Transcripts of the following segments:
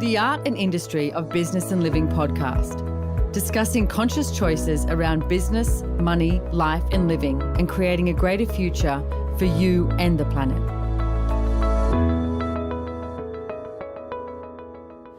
the Art and Industry of Business and Living podcast, discussing conscious choices around business, money, life and living, and creating a greater future for you and the planet.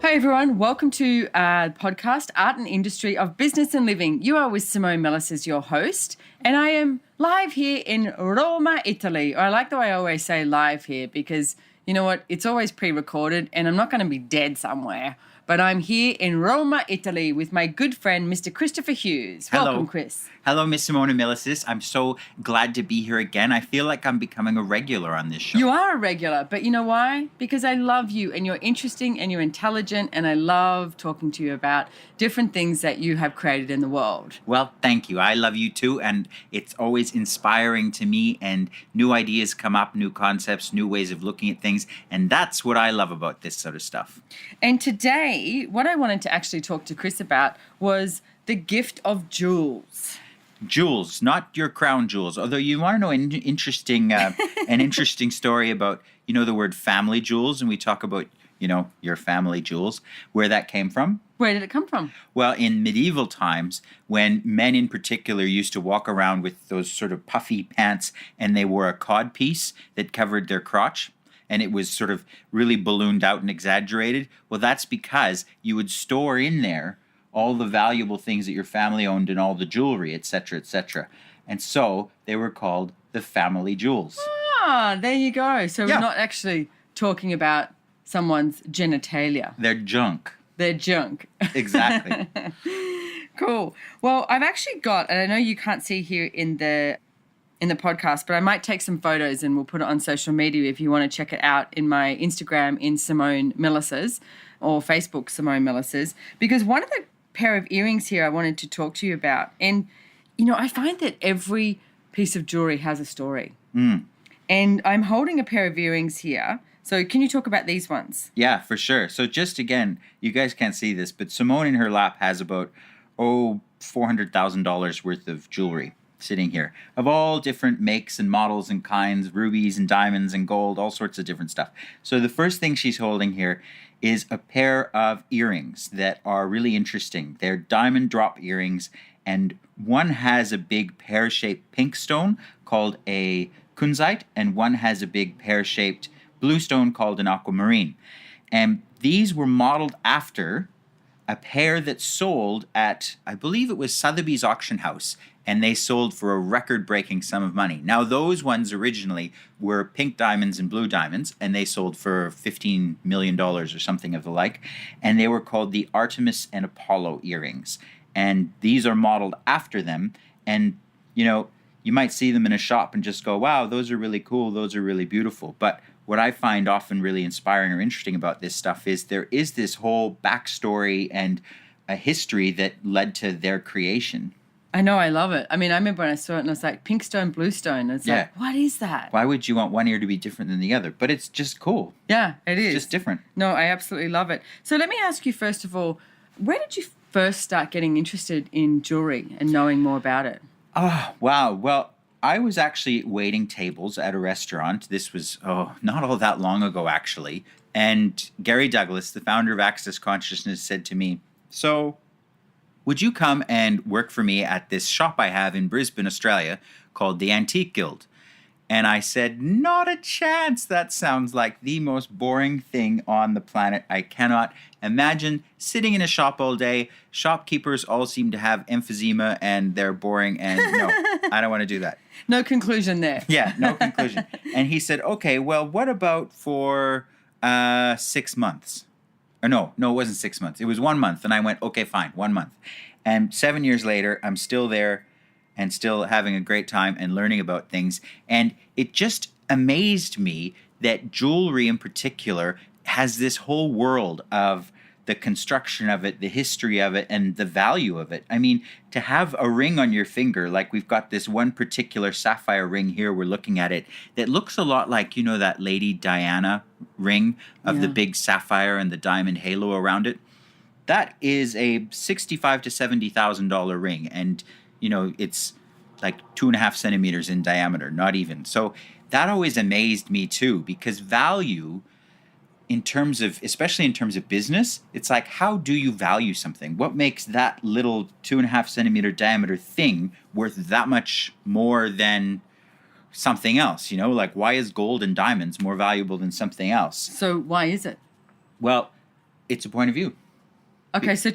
Hey everyone, welcome to our podcast, Art and Industry of Business and Living. You are with Simone Milasas, your host, and I am live here in Roma, Italy. I like the way I always say live here because, you know what, it's always pre-recorded and I'm not going to be dead somewhere. But I'm here in Roma, Italy with my good friend, Mr. Christopher Hughes. Hello. Welcome, Chris. Hello, Miss Simone Milasas. I'm so glad to be here again. I feel like I'm becoming a regular on this show. You are a regular, but you know why? Because I love you and you're interesting and you're intelligent and I love talking to you about different things that you have created in the world. Well, thank you. I love you too, and it's always inspiring to me, and new ideas come up, new concepts, new ways of looking at things, and that's what I love about this sort of stuff. And today, what I wanted to actually talk to Chris about was the gift of jewels. Jewels, not your crown jewels. Although you want to know an interesting story about, the word family jewels, and we talk about, your family jewels, where that came from. Where did it come from? Well, in medieval times, when men in particular used to walk around with those sort of puffy pants and they wore a codpiece that covered their crotch, and it was sort of really ballooned out and exaggerated, well, that's because you would store in there all the valuable things that your family owned and all the jewelry, etc., etc. And so they were called the family jewels. Ah, there you go. So we're not actually talking about someone's genitalia. They're junk. They're junk. Exactly. Cool. Well, I've actually got, and I know you can't see here in the podcast, but I might take some photos and we'll put it on social media if you want to check it out in my Instagram in Simone Milasas or Facebook Simone Milasas, because one of the pair of earrings here I wanted to talk to you about. And, I find that every piece of jewelry has a story. And I'm holding a pair of earrings here. So can you talk about these ones? Yeah, for sure. So just again, you guys can't see this, but Simone in her lap has about, $400,000 worth of jewelry sitting here of all different makes and models and kinds, rubies and diamonds and gold, all sorts of different stuff. So the first thing she's holding here is a pair of earrings that are really interesting. They're diamond drop earrings, and one has a big pear-shaped pink stone called a kunzite, and one has a big pear-shaped blue stone called an aquamarine. And these were modeled after a pair that sold at, I believe it was Sotheby's auction house, and they sold for a record-breaking sum of money. Now, those ones originally were pink diamonds and blue diamonds, and they sold for $15 million or something of the like, and they were called the Artemis and Apollo earrings. And these are modeled after them, and, you might see them in a shop and just go, wow, those are really cool, those are really beautiful. But what I find often really inspiring or interesting about this stuff is there is this whole backstory and a history that led to their creation. I know, I love it. I mean, I remember when I saw it and I was like, pink stone, blue stone. It's like, what is that? Why would you want one ear to be different than the other? But it's just cool. Yeah, it is. It's just different. No, I absolutely love it. So let me ask you, first of all, where did you first start getting interested in jewelry and knowing more about it? Oh, wow. Well, I was actually waiting tables at a restaurant. This was, not all that long ago, actually. And Gary Douglas, the founder of Access Consciousness, said to me, so would you come and work for me at this shop I have in Brisbane, Australia, called the Antique Guild? And I said, not a chance. That sounds like the most boring thing on the planet. I cannot imagine sitting in a shop all day. Shopkeepers all seem to have emphysema and they're boring. And no, I don't want to do that. No conclusion there. Yeah, no conclusion. And he said, okay, well, what about for 6 months? Or no, it wasn't 6 months. It was 1 month. And I went, okay, fine, 1 month. And 7 years later, I'm still there and still having a great time and learning about things. And it just amazed me that jewelry in particular has this whole world of the construction of it, the history of it, and the value of it. I mean, to have a ring on your finger, like we've got this one particular sapphire ring here, we're looking at it, that looks a lot like, that Lady Diana ring of the big sapphire and the diamond halo around it. That is a $65,000 to $70,000 ring. And it's like 2.5 centimeters in diameter, not even. So that always amazed me too, because value especially in terms of business, it's like, how do you value something? What makes that little 2.5 centimeter diameter thing worth that much more than something else? You know, like, why is gold and diamonds more valuable than something else? So why is it? Well, it's a point of view. Okay, so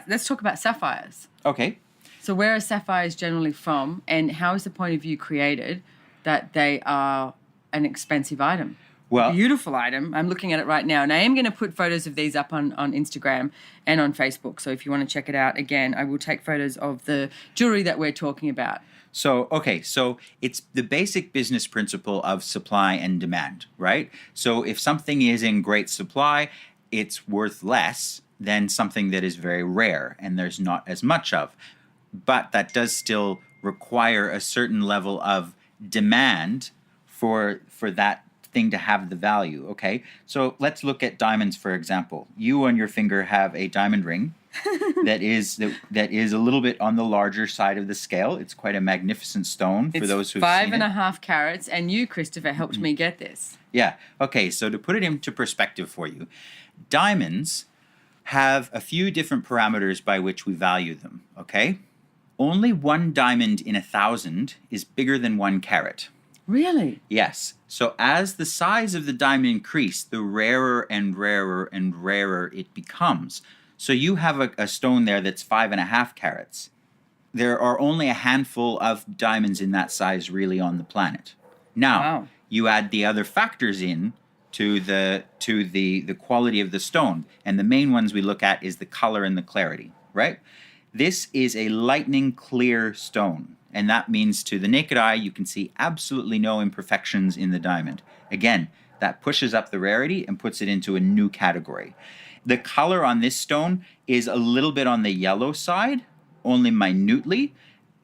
let's talk about sapphires. Okay. So where are sapphires generally from, and how is the point of view created that they are an expensive item? Well, Beautiful item. I'm looking at it right now, and I am going to put photos of these up on Instagram and on Facebook. So if you want to check it out, again, I will take photos of the jewelry that we're talking about. So it's the basic business principle of supply and demand, right? So if something is in great supply, it's worth less than something that is very rare and there's not as much of. But that does still require a certain level of demand for that thing to have the value, okay? So let's look at diamonds, for example. You on your finger have a diamond ring that is a little bit on the larger side of the scale. It's quite a magnificent stone for those who've seen it. 5.5 carats, and you, Christopher, helped me get this. Yeah. Okay, so to put it into perspective for you, diamonds have a few different parameters by which we value them, okay? Only one diamond in 1,000 is bigger than 1 carat. Really? Yes. So as the size of the diamond increases, the rarer and rarer and rarer it becomes. So you have a stone there that's 5.5 carats. There are only a handful of diamonds in that size really on the planet. Now, you add the other factors in to the quality of the stone. And the main ones we look at is the color and the clarity, right? This is a lightning clear stone. And that means to the naked eye, you can see absolutely no imperfections in the diamond. Again, that pushes up the rarity and puts it into a new category. The color on this stone is a little bit on the yellow side, only minutely,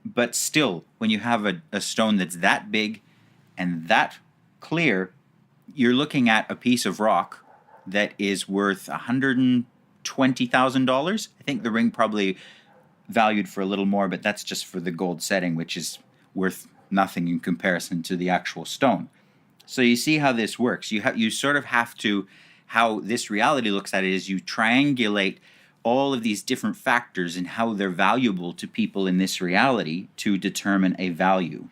but still, when you have a stone that's that big and that clear, you're looking at a piece of rock that is worth $120,000. I think the ring probably valued for a little more, but that's just for the gold setting, which is worth nothing in comparison to the actual stone. So you see how this works. You sort of have to, how this reality looks at it is you triangulate all of these different factors and how they're valuable to people in this reality to determine a value.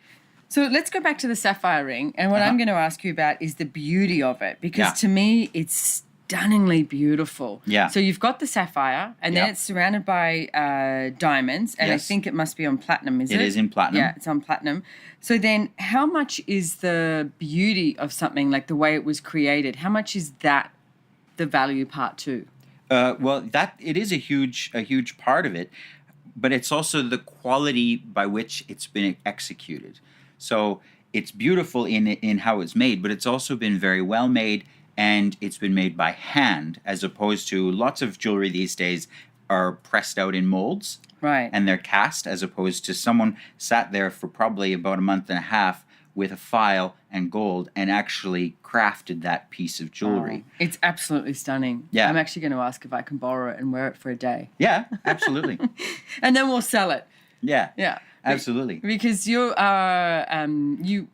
So let's go back to the sapphire ring, and what I'm going to ask you about is the beauty of it, because to me it's stunningly beautiful. Yeah. So you've got the sapphire, and then it's surrounded by diamonds, and I think it must be on platinum, is it? It is in platinum. Yeah, it's on platinum. So then how much is the beauty of something, like the way it was created, how much is that the value part too? Well, that it is a huge part of it, but it's also the quality by which it's been executed. So it's beautiful in how it's made, but it's also been very well made, and it's been made by hand, as opposed to lots of jewelry these days are pressed out in molds. Right. And they're cast, as opposed to someone sat there for probably about a month and a half with a file and gold and actually crafted that piece of jewelry. Oh, it's absolutely stunning. Yeah. I'm actually going to ask if I can borrow it and wear it for a day. Yeah, absolutely. And then we'll sell it. Yeah. Yeah. Absolutely. Because you are, you're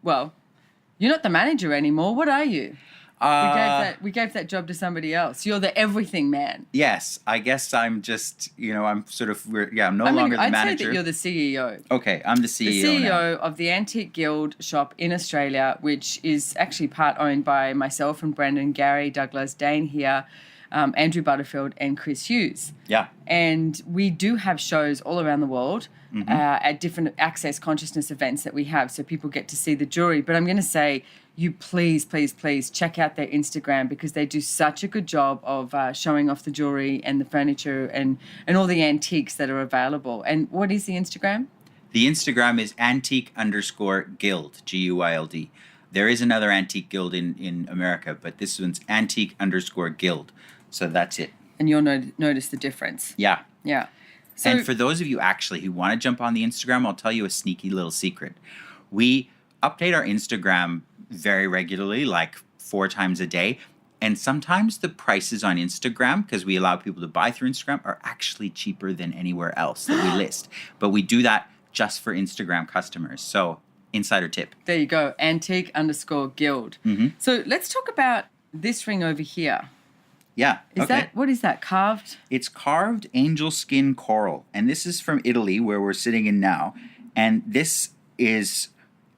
not the manager anymore. What are you? We gave that job to somebody else. You're the everything man. Yes, I guess I'm just, I'm no longer the manager. I'd say that you're the CEO. Okay, I'm the CEO The CEO now. of the Antique Guild shop in Australia, which is actually part owned by myself and Brendan, Gary, Douglas, Dane here, Andrew Butterfield, and Chris Hughes. Yeah. And we do have shows all around the world at different access consciousness events that we have, so people get to see the jewelry. But I'm going to say, you please check out their Instagram, because they do such a good job of showing off the jewelry and the furniture and all the antiques that are available. And what is the Instagram? The Instagram is antique_guild, G-U-I-L-D. There is another antique guild in America, but this one's antique_guild. So that's it. And you'll notice the difference. Yeah. Yeah. So, and for those of you actually who want to jump on the Instagram, I'll tell you a sneaky little secret. We update our Instagram very regularly, like 4 times a day. And sometimes the prices on Instagram, because we allow people to buy through Instagram, are actually cheaper than anywhere else that we list. But we do that just for Instagram customers. So insider tip. There you go, antique_guild. So let's talk about this ring over here. Yeah. What is that? Carved? It's carved angel skin coral. And this is from Italy, where we're sitting in now. And this is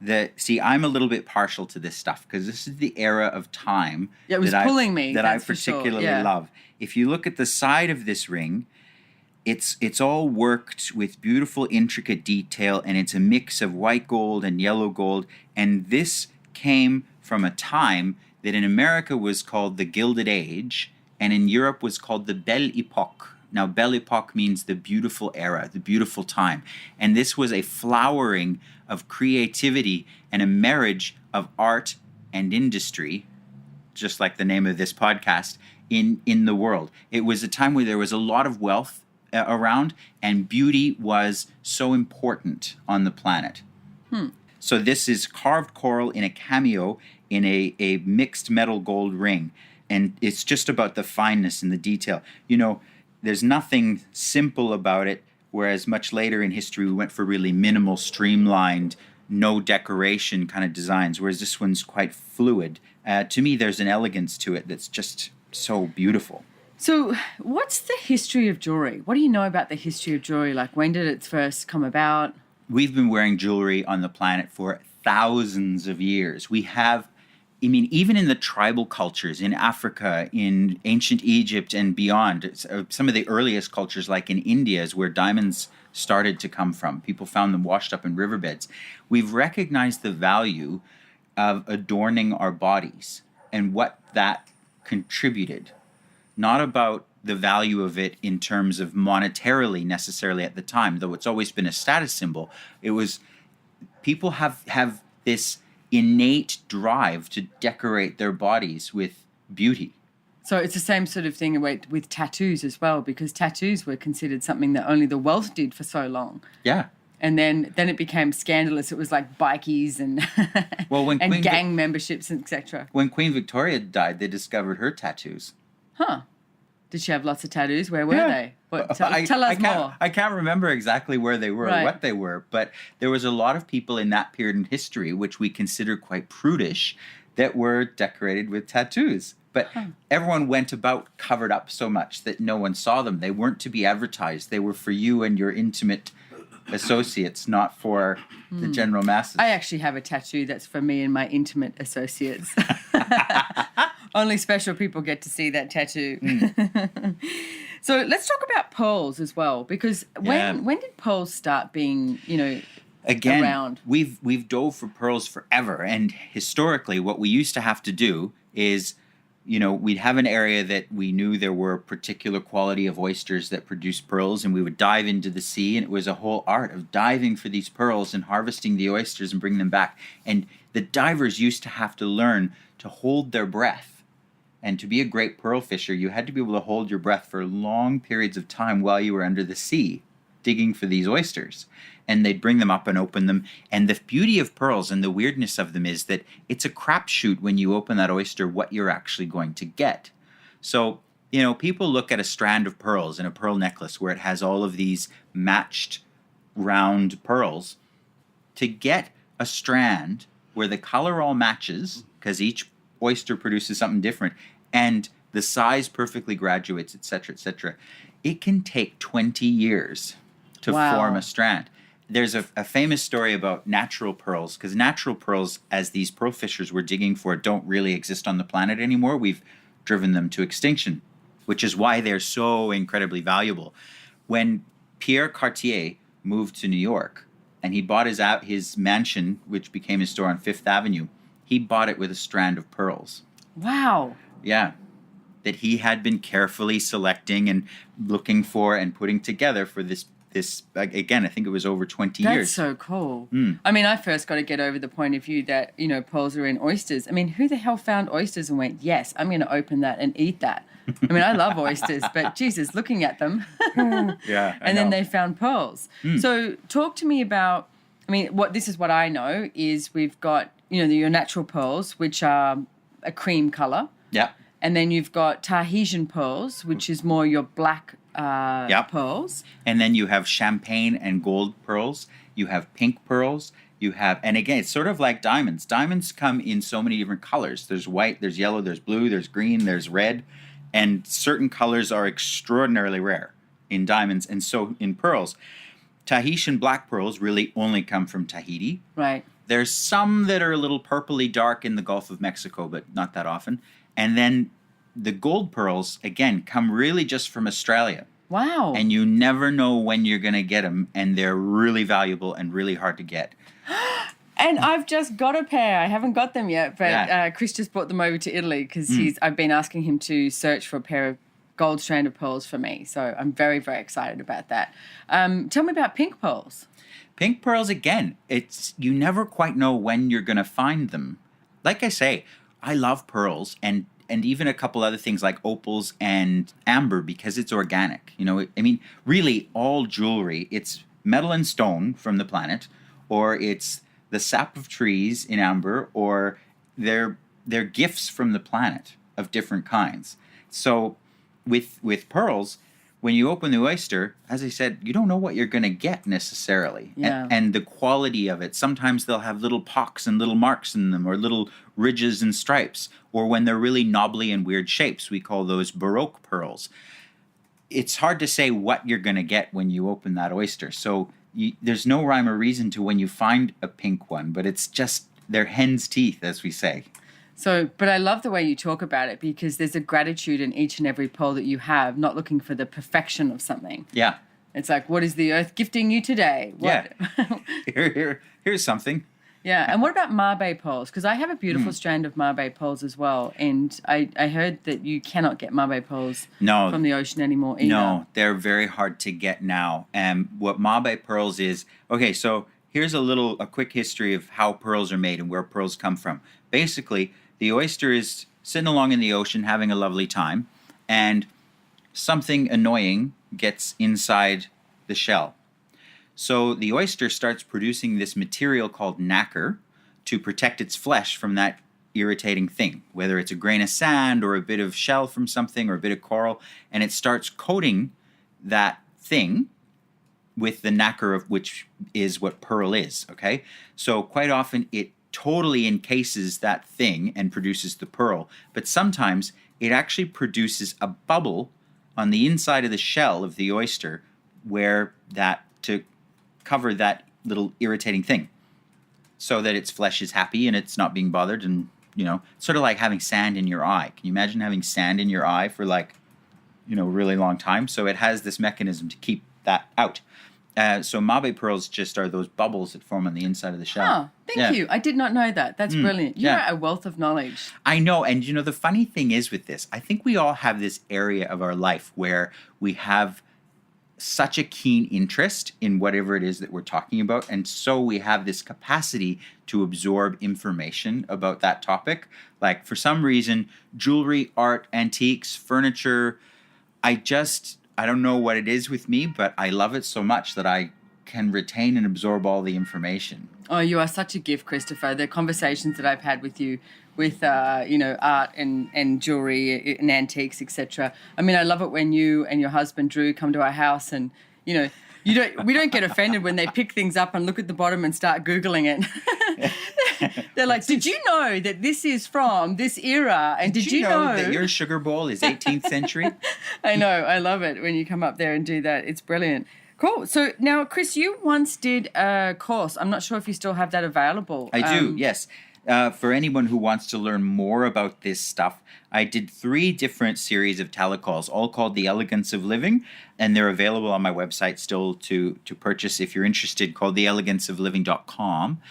I'm a little bit partial to this stuff because this is the era of time Yeah, it was pulling me. That I particularly love. If you look at the side of this ring, it's all worked with beautiful, intricate detail, and it's a mix of white gold and yellow gold. And this came from a time that in America was called the Gilded Age, and in Europe was called the Belle Epoque. Now, Belle Epoque means the beautiful era, the beautiful time. And this was a flowering of creativity and a marriage of art and industry, just like the name of this podcast, in the world. It was a time where there was a lot of wealth around, and beauty was so important on the planet. So this is carved coral in a cameo in a mixed metal gold ring. And it's just about the fineness and the detail. You know, there's nothing simple about it, whereas much later in history we went for really minimal, streamlined, no decoration kind of designs, whereas this one's quite fluid. To me, there's an elegance to it that's just so beautiful. So what's the history of jewelry? What do you know about the history of jewelry? Like, when did it first come about? We've been wearing jewelry on the planet for thousands of years. We have, I mean, even in the tribal cultures in Africa, in ancient Egypt and beyond, some of the earliest cultures, like in India, is where diamonds started to come from. People found them washed up in riverbeds. We've recognized the value of adorning our bodies and what that contributed. Not about the value of it in terms of monetarily necessarily at the time, though it's always been a status symbol. It was, people have this innate drive to decorate their bodies with beauty. So it's the same sort of thing with tattoos as well, because tattoos were considered something that only the wealth did for so long. Yeah. And then it became scandalous. It was like bikies and and gang memberships, etc. When Queen Victoria died, they discovered her tattoos. Huh. Did she have lots of tattoos? Where were they? Tell us more. I can't remember exactly where they were or what they were, but there was a lot of people in that period in history, which we consider quite prudish, that were decorated with tattoos. But everyone went about covered up so much that no one saw them. They weren't to be advertised. They were for you and your intimate associates, not for the general masses. I actually have a tattoo that's for me and my intimate associates. Only special people get to see that tattoo. So let's talk about pearls as well, because when did pearls start being, Again, around? We've dove for pearls forever, and historically what we used to have to do is, we'd have an area that we knew there were a particular quality of oysters that produced pearls, and we would dive into the sea, and it was a whole art of diving for these pearls and harvesting the oysters and bringing them back. And the divers used to have to learn to hold their breath. And to be a great pearl fisher, you had to be able to hold your breath for long periods of time while you were under the sea, digging for these oysters. And they'd bring them up and open them. And the beauty of pearls and the weirdness of them is that it's a crapshoot when you open that oyster what you're actually going to get. So, people look at a strand of pearls in a pearl necklace where it has all of these matched round pearls. To get a strand where the color all matches, because each oyster produces something different, and the size perfectly graduates, etc., it can take 20 years to form a strand. There's a famous story about natural pearls, because natural pearls, as these pearl fishers were digging for, don't really exist on the planet anymore. We've driven them to extinction, which is why they're so incredibly valuable. When Pierre Cartier moved to New York, and he bought his mansion, which became his store on Fifth Avenue, he bought it with a strand of pearls. Wow. Yeah. That he had been carefully selecting and looking for and putting together for this, again, I think it was over 20 years. That's so cool. I mean, I first got to get over the point of view that, pearls are in oysters. I mean, who the hell found oysters and went, yes, I'm going to open that and eat that? I mean, I love oysters, but Jesus, looking at them. Yeah. And then they found pearls. So talk to me about, this is what I know is we've got, your natural pearls, which are a cream color. Yeah. And then you've got Tahitian pearls, which is more your black pearls. And then you have champagne and gold pearls. You have pink pearls. You have, and again, it's sort of like diamonds. Diamonds come in so many different colors. There's white, there's yellow, there's blue, there's green, there's red. And certain colors are extraordinarily rare in diamonds. And so in pearls, Tahitian black pearls really only come from Tahiti. Right. There's some that are a little purpley dark in the Gulf of Mexico, but not that often. And then the gold pearls, again, come really just from Australia. Wow. And you never know when you're going to get them, and they're really valuable and really hard to get. And I've just got a pair. I haven't got them yet, but Yeah. Chris just brought them over to Italy because I've been asking him to search for a pair of gold stranded pearls for me. So I'm very, very excited about that. Tell me about pink pearls. Pink pearls, again, it's you never quite know when you're going to find them. Like I say, I love pearls and even a couple other things like opals and amber because it's organic. You know, I mean, really all jewelry, it's metal and stone from the planet, or it's the sap of trees in amber, or they're gifts from the planet of different kinds. So with pearls, when you open the oyster, as I said, you don't know what you're going to get necessarily. Yeah. And the quality of it. Sometimes they'll have little pocks and little marks in them, or little ridges and stripes. Or when they're really knobbly and weird shapes, we call those Baroque pearls. It's hard to say what you're going to get when you open that oyster. So there's no rhyme or reason to when you find a pink one, but it's just they're hen's teeth, as we say. So, but I love the way you talk about it because there's a gratitude in each and every pearl that you have, not looking for the perfection of something. Yeah. It's like, what is the earth gifting you today? What? Yeah. Here's something. Yeah. And what about Mabe pearls? Because I have a beautiful strand of Mabe pearls as well. And I heard that you cannot get Mabe pearls from the ocean anymore either. No, they're very hard to get now. And what Mabe pearls is, okay, so here's a quick history of how pearls are made and where pearls come from. Basically, the oyster is sitting along in the ocean having a lovely time, and something annoying gets inside the shell. So the oyster starts producing this material called nacre to protect its flesh from that irritating thing, whether it's a grain of sand or a bit of shell from something or a bit of coral, and it starts coating that thing with the nacre, of which is what pearl is, okay? So quite often it totally encases that thing and produces the pearl, but sometimes it actually produces a bubble on the inside of the shell of the oyster where that to cover that little irritating thing so that its flesh is happy and it's not being bothered. And sort of like having sand in your eye. Can you imagine having sand in your eye for a really long time? So it has this mechanism to keep that out. So Mabe pearls just are those bubbles that form on the inside of the shell. Oh, thank you. I did not know that. That's brilliant. You're a wealth of knowledge. I know. And, the funny thing is with this, I think we all have this area of our life where we have such a keen interest in whatever it is that we're talking about. And so we have this capacity to absorb information about that topic. Like for some reason, jewelry, art, antiques, furniture, I don't know what it is with me, but I love it so much that I can retain and absorb all the information. Oh, you are such a gift, Christopher. The conversations that I've had with you with, art and jewelry and antiques, etc. I mean, I love it when you and your husband, Drew, come to our house and, we don't get offended when they pick things up and look at the bottom and start Googling it. They're like, did you know that this is from this era? And did you know that your sugar bowl is 18th century? I know. I love it when you come up there and do that. It's brilliant. Cool. So now, Chris, you once did a course. I'm not sure if you still have that available. I do, yes. For anyone who wants to learn more about this stuff, I did 3 different series of telecalls, all called The Elegance of Living, and they're available on my website still to purchase if you're interested, called theeleganceofliving.com.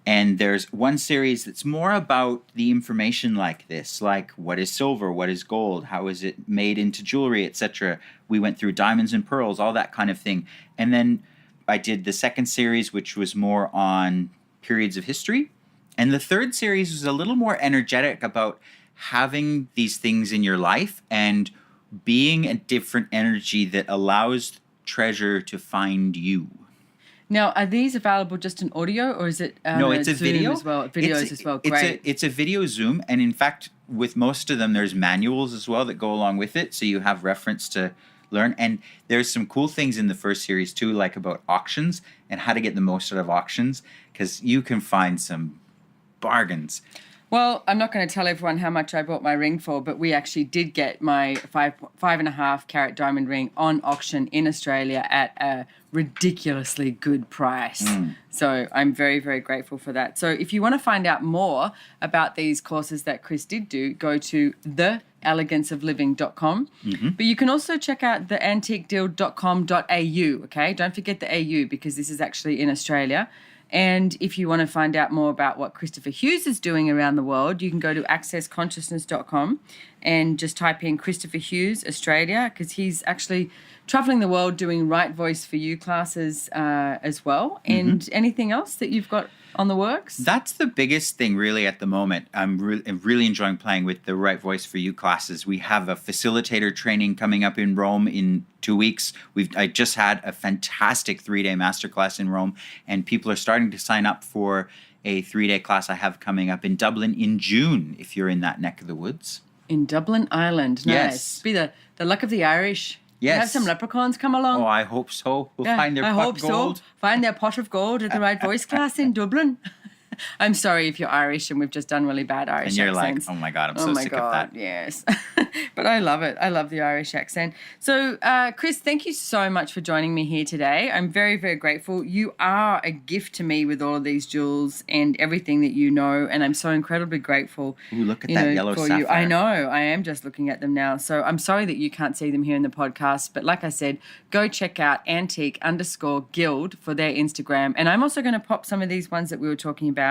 And there's one series that's more about the information like this, like what is silver, what is gold, how is it made into jewelry, etc. We went through diamonds and pearls, all that kind of thing. And then I did the second series, which was more on periods of history. And the third series was a little more energetic about having these things in your life and being a different energy that allows treasure to find you. Now, are these available just in audio, or is it no, it's a Zoom video as well? Videos as well. Great. It's a video Zoom, and in fact, with most of them, there's manuals as well that go along with it, so you have reference to learn. And there's some cool things in the first series too, like about auctions and how to get the most out of auctions, because you can find some bargains. Well, I'm not going to tell everyone how much I bought my ring for, but we actually did get my 5.5 carat diamond ring on auction in Australia at a ridiculously good price. So I'm very, very grateful for that. So if you want to find out more about these courses that Chris did do, go to theeleganceofliving.com. But you can also check out theantiquedeal.com.au, okay? Don't forget the AU because this is actually in Australia. And if you want to find out more about what Christopher Hughes is doing around the world, you can go to accessconsciousness.com and just type in Christopher Hughes, Australia, because he's actually traveling the world doing Right Voice for You classes as well. And anything else that you've got on the works? That's the biggest thing really at the moment. I'm really enjoying playing with the Right Voice for You classes. We have a facilitator training coming up in Rome in 2 weeks. I just had a fantastic 3-day masterclass in Rome, and people are starting to sign up for a 3-day class I have coming up in Dublin in June, if you're in that neck of the woods. In Dublin, Ireland. Nice. Yes. Be the luck of the Irish. Yes. Have some leprechauns come along. Oh, I hope so. We'll find their pot of gold. So. Find their pot of gold at the Right Voice class in Dublin. I'm sorry if you're Irish and we've just done really bad Irish accents. And you're like, oh my God, I'm so sick of that. Yes. But I love it. I love the Irish accent. So, Chris, thank you so much for joining me here today. I'm very, very grateful. You are a gift to me with all of these jewels and everything that you know, and I'm so incredibly grateful. Ooh, look at that yellow sapphire. You. I know. I am just looking at them now. So I'm sorry that you can't see them here in the podcast, but like I said, go check out antique_guild for their Instagram. And I'm also going to pop some of these ones that we were talking about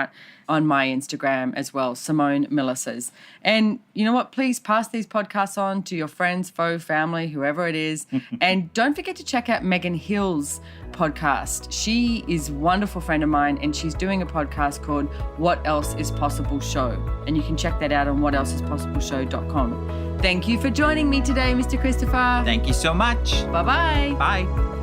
on my Instagram as well, Simone Milasas. And you know what? Please pass these podcasts on to your friends, foe, family, whoever it is. And don't forget to check out Megan Hill's podcast. She is a wonderful friend of mine, and she's doing a podcast called What Else Is Possible Show. And you can check that out on whatelseispossibleshow.com. Thank you for joining me today, Mr. Christopher. Thank you so much. Bye-bye. Bye.